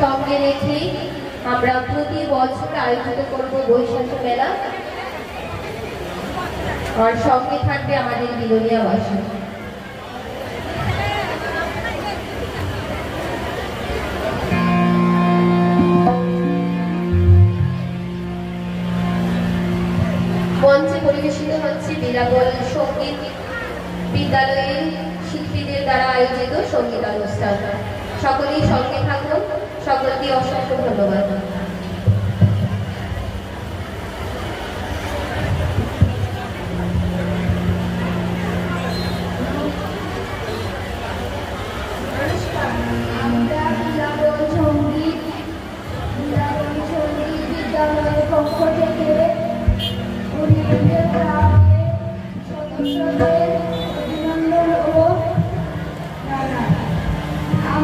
সঙ্গে রেখে আমরা প্রতি বছর আয়োজিত করব বৈশাখী মেলা। আর সঙ্গে থাকবে আমাদের বিলোনিয়াবাসী। মঞ্চে পরিবেশিত হচ্ছে বিলাবল সঙ্গীত বিদ্যালয়ের শিল্পীদের দ্বারা আয়োজিত সঙ্গীতানুষ্ঠান। সকলেই সঙ্গে থাকুন। সকলকে অসংখ্য ধন্যবাদ।